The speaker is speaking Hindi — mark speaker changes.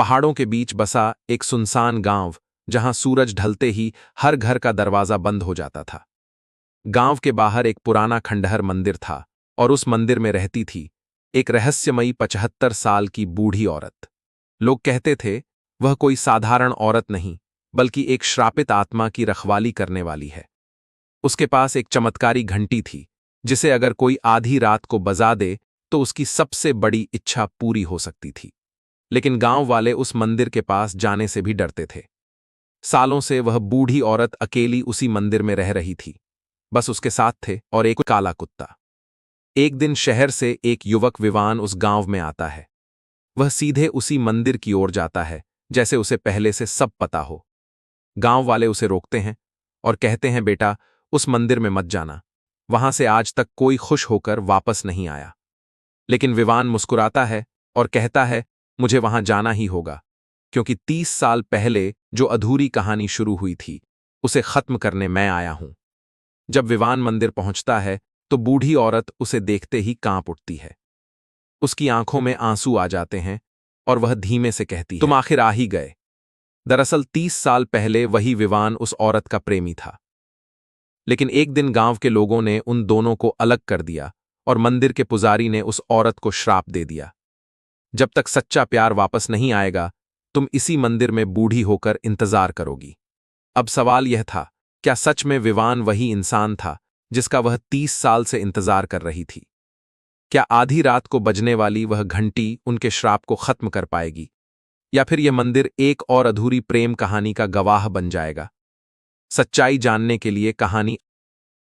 Speaker 1: पहाड़ों के बीच बसा एक सुनसान गांव, जहां सूरज ढलते ही हर घर का दरवाजा बंद हो जाता था। गांव के बाहर एक पुराना खंडहर मंदिर था और उस मंदिर में रहती थी एक रहस्यमयी 75 साल की बूढ़ी औरत। लोग कहते थे वह कोई साधारण औरत नहीं, बल्कि एक श्रापित आत्मा की रखवाली करने वाली है। उसके पास एक चमत्कारी घंटी थी, जिसे अगर कोई आधी रात को बजा दे तो उसकी सबसे बड़ी इच्छा पूरी हो सकती थी। लेकिन गांव वाले उस मंदिर के पास जाने से भी डरते थे। सालों से वह बूढ़ी औरत अकेली उसी मंदिर में रह रही थी। बस उसके साथ थे और एक काला कुत्ता। एक दिन शहर से एक युवक विवान उस गांव में आता है। वह सीधे उसी मंदिर की ओर जाता है, जैसे उसे पहले से सब पता हो। गांव वाले उसे रोकते हैं और कहते हैं, बेटा, उस मंदिर में मत जाना। वहां से आज तक कोई खुश होकर वापस नहीं आया। लेकिन विवान मुस्कुराता है और कहता है, मुझे वहां जाना ही होगा, क्योंकि 30 साल पहले जो अधूरी कहानी शुरू हुई थी, उसे खत्म करने मैं आया हूं। जब विवान मंदिर पहुंचता है तो बूढ़ी औरत उसे देखते ही कांप उठती है। उसकी आंखों में आंसू आ जाते हैं और वह धीमे से कहती है, तुम आखिर आ ही गए। दरअसल 30 साल पहले वही विवान उस औरत का प्रेमी था। लेकिन एक दिन गांव के लोगों ने उन दोनों को अलग कर दिया और मंदिर के पुजारी ने उस औरत को श्राप दे दिया, जब तक सच्चा प्यार वापस नहीं आएगा, तुम इसी मंदिर में बूढ़ी होकर इंतजार करोगी। अब सवाल यह था, क्या सच में विवान वही इंसान था जिसका वह 30 साल से इंतजार कर रही थी? क्या आधी रात को बजने वाली वह घंटी उनके श्राप को खत्म कर पाएगी, या फिर यह मंदिर एक और अधूरी प्रेम कहानी का गवाह बन जाएगा? सच्चाई जानने के लिए कहानी